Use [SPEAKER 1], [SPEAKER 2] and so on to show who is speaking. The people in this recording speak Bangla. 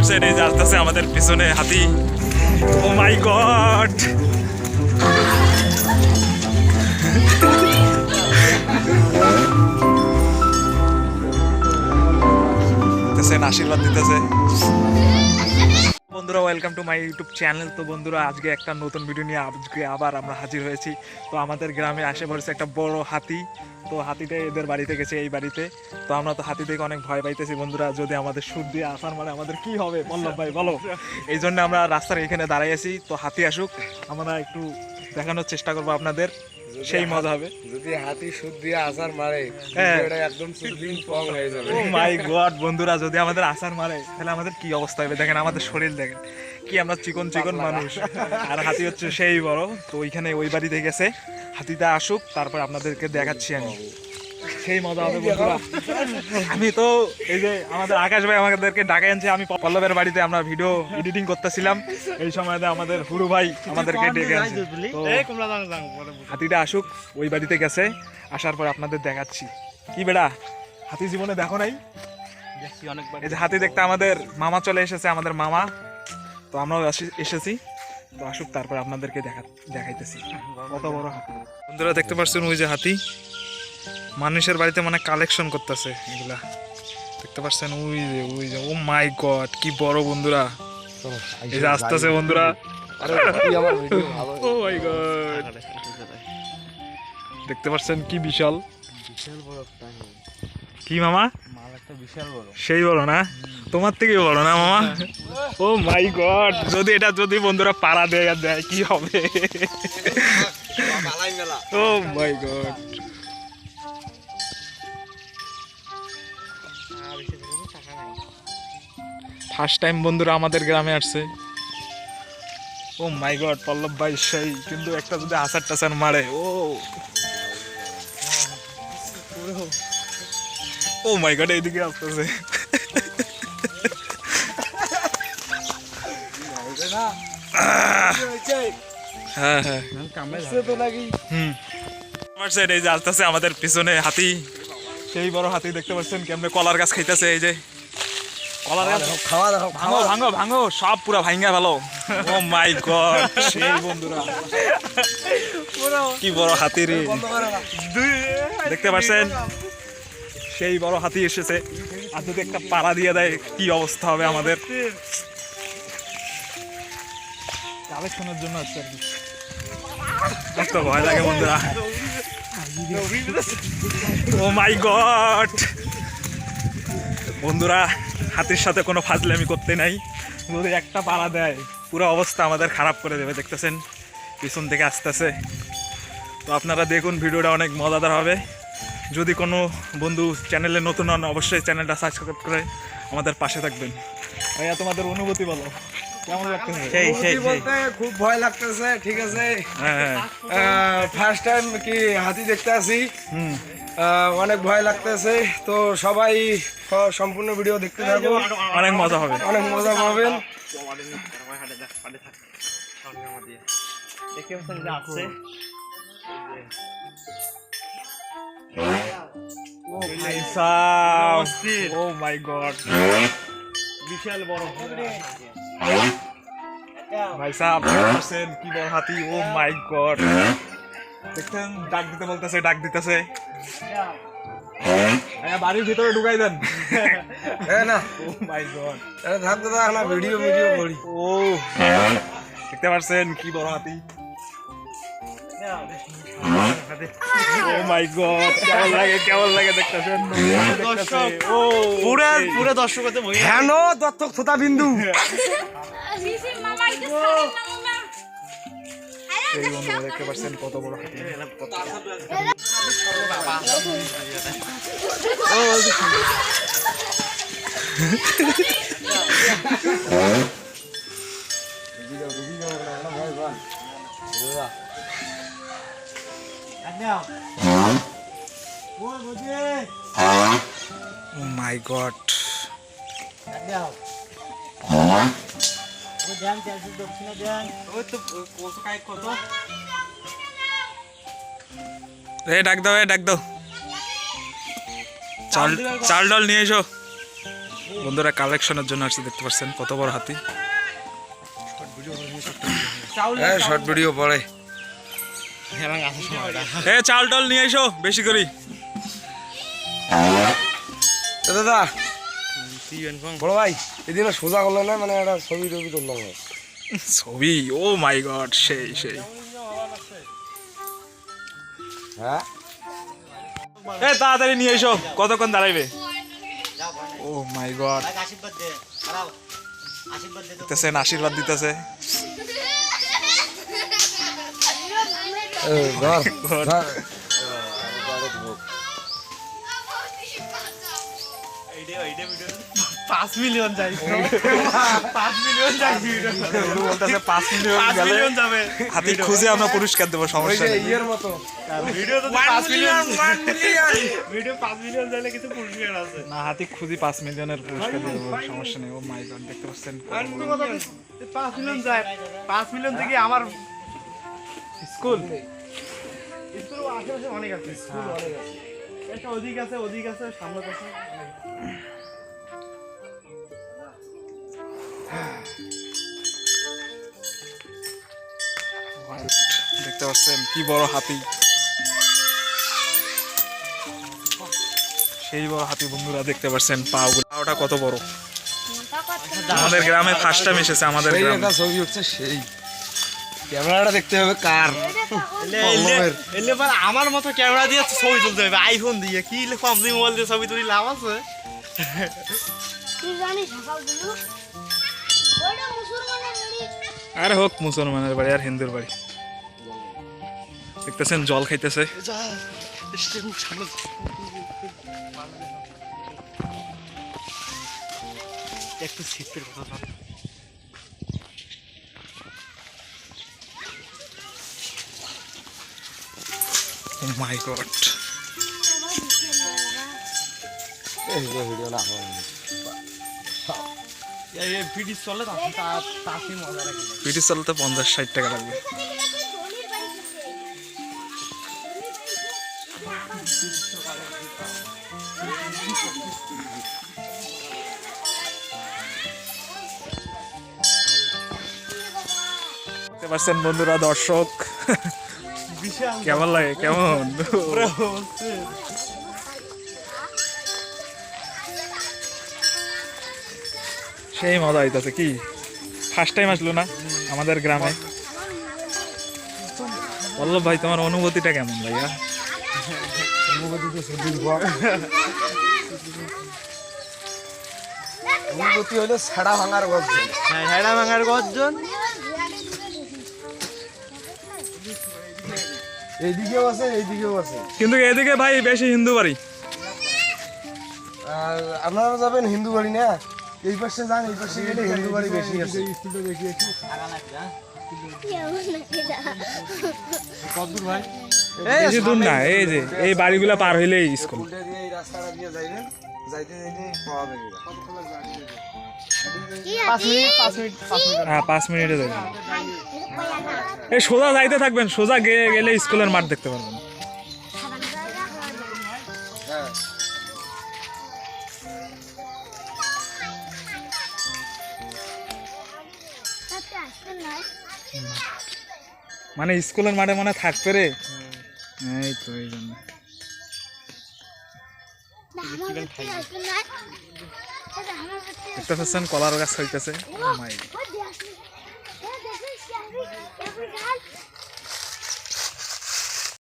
[SPEAKER 1] সাইডে আসতেছে আমাদের পিছনে হাতি। ও মাই গড, আশীর্বাদ দিতেছে। বন্ধুরা, welcome to my YouTube channel. তো বন্ধুরা, আজকে একটা নতুন ভিডিও নিয়ে আজকে আবার আমরা হাজির হয়েছি। তো আমাদের গ্রামে আসে পড়েছে একটা বড় হাতি। তো হাতিটা এদের বাড়িতে গেছে, এই বাড়িতে। তো আমরা তো হাতি দেখে অনেক ভয় পাইতেছি বন্ধুরা, যদি আমাদের সুর দিয়ে আসার মানে আমাদের কি হবে পল্লব ভাই বলো। এই জন্য আমরা রাস্তার এখানে দাঁড়িয়ে আছি। তো হাতি আসুক, আমরা একটু দেখানোর চেষ্টা করবো আপনাদের, সেই মজা হবে।
[SPEAKER 2] যদি হাতি সুদ দিয়ে আসার মারে একদম সুদিন কম হয়ে যাবে।
[SPEAKER 1] ও মাই গড বন্ধুরা, যদি আমাদের আসার মারে তাহলে আমাদের কি অবস্থা হবে দেখেন, আমাদের শরীর দেখেন কি, আমরা চিকন চিকন মানুষ, আর হাতি হচ্ছে সেই বড়। তো ওইখানে ওই বাড়িতে গেছে, হাতিটা আসুক তারপর আপনাদেরকে দেখাচ্ছি আমি, সেই মজা হবে বন্ধুরা। আমি তো এই যে আমাদের আকাশ ভাই আমাদেরকে ডাকে আনছে, আমি পল্লবের বাড়িতে আমরা ভিডিও এডিটিং করতেছিলাম, এই সময় আমাদের হুরু ভাই আমাদেরকে ডেকে আনছে। হাতিটা আসুক, ওই বাড়িতে গেছে, আসার পর আপনাদের দেখাচ্ছি। কি বেড়া, হাতি জীবনে দেখো নাই? এই যে হাতি দেখতে আমাদের মামা চলে এসেছে, আমাদের মামা। তো আমরাও এসেছি, তো আসুক তারপর আপনাদেরকে দেখাইতেছি কত বড় হাতি। বন্ধুরা দেখতে পাচ্ছেন ওই যে হাতি মানুষের বাড়িতে মানে কালেকশন করতেছে এগুলা, দেখতে পাচ্ছেন ওই যে ও মাই গড কি বড় বন্ধুরা, এই যে আসতেছে বন্ধুরা। ও মাই গড, দেখতে পাচ্ছেন কি বিশাল, কি মামা সেই বড় না, তোমার থেকে বড় না মামা? ও মাই গড, যদি বন্ধুরা পাড়া দেয় কি হবে? ও মাই গড, ফার্স্ট টাইম বন্ধুরা আমাদের গ্রামে আসছে। ও মাই গড, পল্লব ভাই সেই, কিন্তু একটা যদি আসার টাসার মারে, ও মাই গড, এইদিকে আসতেছে। হ্যাঁ হ্যাঁ, এই যে আসতেছে আমাদের পিছনে হাতি, সেই বড় হাতি দেখতে পাচ্ছেন কেমনে কলার গাছ খাইতেছে। এই যে কলার গাছ ভাঙো ভাঙো ভাঙো, সব পুরা ভাঙ্গা ভালো। ও মাই গড, সেই বন্ধুরা কি বড় হাতি রে, দেখতে পাচ্ছেন সেই বড় হাতি এসেছে। আর যদি একটা পাড়া দিয়ে দেয় কি অবস্থা হবে আমাদের। কালেকশনের জন্য আসছে আর কি, তো ভয় লাগে বন্ধুরা। ও মাই গড বন্ধুরা, হাতির সাথে কোনো ফাজলামি করতে নাই, যদি একটা পাড়া দেয় পুরো অবস্থা আমাদের খারাপ করে দেবে। দেখতেছেন পিছন থেকে আসতেছে। তো আপনারা দেখুন, ভিডিওটা অনেক মজাদার হবে। যদি কোনো বন্ধু চ্যানেলে নতুন হন, অবশ্যই চ্যানেলটা সাবস্ক্রাইব করে আমাদের পাশে থাকবেন। ভাইয়া তোমাদের অনুভূতি বলো, কেমন লাগতেছে?
[SPEAKER 2] খুব ভয় লাগতেছে, ঠিক আছে। ফার্স্ট টাইম কি হাতি দেখতে আসি, অনেক ভয় লাগতেছে। তো সবাই সম্পূর্ণ ভিডিও দেখতে থাকো,
[SPEAKER 1] অনেক মজা হবে,
[SPEAKER 2] অনেক মজা পাবেন।
[SPEAKER 1] ও মাই গড,
[SPEAKER 3] বিশাল বড়
[SPEAKER 1] ভাই সাহেব দেখতেছেন কি বড় হাতি। ও মাই গড, দেখছেন ডাক দিতে বলতেছে, ডাক দিতেছে। বাড়ির ভিতরে ঢুকাই দেন
[SPEAKER 2] না।
[SPEAKER 1] ও মাই গড,
[SPEAKER 2] থাকতে না, ভিডিও করি।
[SPEAKER 1] ও দেখতে পাচ্ছেন কি বড় হাতি। ও মাই গড, কেমন লাগে দেখতেছেন? ও
[SPEAKER 3] পুরা দর্শক
[SPEAKER 2] হেন দত্তক থোতা বিন্দু।
[SPEAKER 1] এই বন্ধুরা দেখতে পাচ্ছেন কত বড় হাতি। Oh my God. ডাক দাও, ডাক দাও, চাল ডাল নিয়ে এসো। বন্ধুরা কালেকশনের জন্য আসছে, দেখতে পাচ্ছেন কত বড় হাতি।
[SPEAKER 2] হ্যাঁ শর্ট ভিডিও পরে
[SPEAKER 1] এ চাল টাল নিয়ে এসো বেশি করি।
[SPEAKER 2] দাদা বড় ভাই এদিন সোজা করলো না, মানে একটা ছবি টবি তুললাম।
[SPEAKER 1] ছবি, ও মাই গড, সেই সেই।
[SPEAKER 2] হ্যাঁ
[SPEAKER 1] এ তাড়াতাড়ি নিয়ে এসো, কতক্ষণ দাঁড়াইবে? ও মাই গড, দিতেছেন আশীর্বাদ দিতেছে।
[SPEAKER 2] ধর
[SPEAKER 3] 5 মিলিয়ন যাই 5 মিলিয়ন যাই
[SPEAKER 1] বলতেছে 5 মিলিয়ন
[SPEAKER 3] 5
[SPEAKER 1] গেলে
[SPEAKER 3] মিলিয়ন যাবে
[SPEAKER 1] হাতি খুঁজে আমরা পুরস্কার দেবো, সমস্যা নেই।
[SPEAKER 2] ইয়ের মতো
[SPEAKER 3] ভিডিও তো 5 মিলিয়ন ভিডিও 5 মিলিয়ন যাইলে কিছু পুরস্কার আছে
[SPEAKER 1] না, হাতি খুঁজি 5 মিলিয়নের পুরস্কার দেবো, সমস্যা নেই। ও মাই গড, দেখতে পাচ্ছেন
[SPEAKER 3] 5 মিলিয়ন যায় 5 মিলিয়ন থেকে আমার
[SPEAKER 1] স্কুল
[SPEAKER 3] স্কুল আশেপাশে অনেক আছে, স্কুল অনেক আছে, একটা ওদিক আছে সামনে আছে।
[SPEAKER 1] দেখতে পাচ্ছেন কি বড় হাতি, সেই বড় হাতি বন্ধুরা, দেখতে পাচ্ছেন পাওটা কত বড়। আমাদের গ্রামে ফার্স্ট টাইম এসেছে, আমাদের
[SPEAKER 2] সেই
[SPEAKER 1] গ্রামে।
[SPEAKER 2] একটা ছবি হচ্ছে, সেই ক্যামেরাটা দেখতে হবে কার।
[SPEAKER 3] এলে পর আমার মতো ক্যামেরা দিয়ে ছবি তুলতে হবে, আইফোন দিয়ে কি পাবজি মোবাইল দিয়ে ছবি তুলি লাভ আছে?
[SPEAKER 1] আর হোক মুসলমানের বাড়ি আর হিন্দুর বাড়ি, দেখতেছেন জল খাইতেছে।
[SPEAKER 3] একটু শীতের কথা
[SPEAKER 1] ও মাই গড,
[SPEAKER 2] এই যে ভিডিও না হয়
[SPEAKER 3] ভিডিও চলে তাতে মজা লাগে।
[SPEAKER 1] পিটি চালাতে 50-60 টাকা লাগবে। দেখতে পাচ্ছেন বন্ধুরা, দর্শক কেমন লাগে, কেমন সেই মজা হইতাছে। কি ফার্স্ট টাইম আসলো না আমাদের গ্রামে? পল্লব ভাই, তোমার অনুভূতিটা কেমন ভাইয়া?
[SPEAKER 2] অনুভূতি হলো ছাড়া ভাঙার গর্জন।
[SPEAKER 3] হ্যাঁ, হেডা ভাঙার গর্জন।
[SPEAKER 2] এইদিকেও আছে এইদিকেও আছে,
[SPEAKER 1] কিন্তু এদিকে ভাই বেশি হিন্দু বাড়ি।
[SPEAKER 2] আর আপনারা যাবেন হিন্দু বাড়ি না, এই পাশে যান, এই পাশে গেলে হিন্দু বাড়ি বেশি আছে।
[SPEAKER 3] কতদূর ভাই?
[SPEAKER 1] বেশি দূর না, এই যে এই বাড়িগুলা পার হইলেই স্কুল।
[SPEAKER 2] উল্টে দিয়ে এই রাস্তাটা দিয়ে যাইবেন, যাইতে যাইতে পাওয়া যাবে।
[SPEAKER 3] 5 মিনিট 5 মিনিট
[SPEAKER 1] হ্যাঁ, 5 মিনিটে যাবেন। এই সোজা যাইতে থাকবেন, সোজা গেলে স্কুলের মাঠ দেখতে পারবেন।
[SPEAKER 2] হ্যাঁ
[SPEAKER 1] মানে স্কুলের মাঠে মনে থাকবে রে, এই তো এই জন্য। দেখতে পাচ্ছেন কলার গাছ হইতেছে।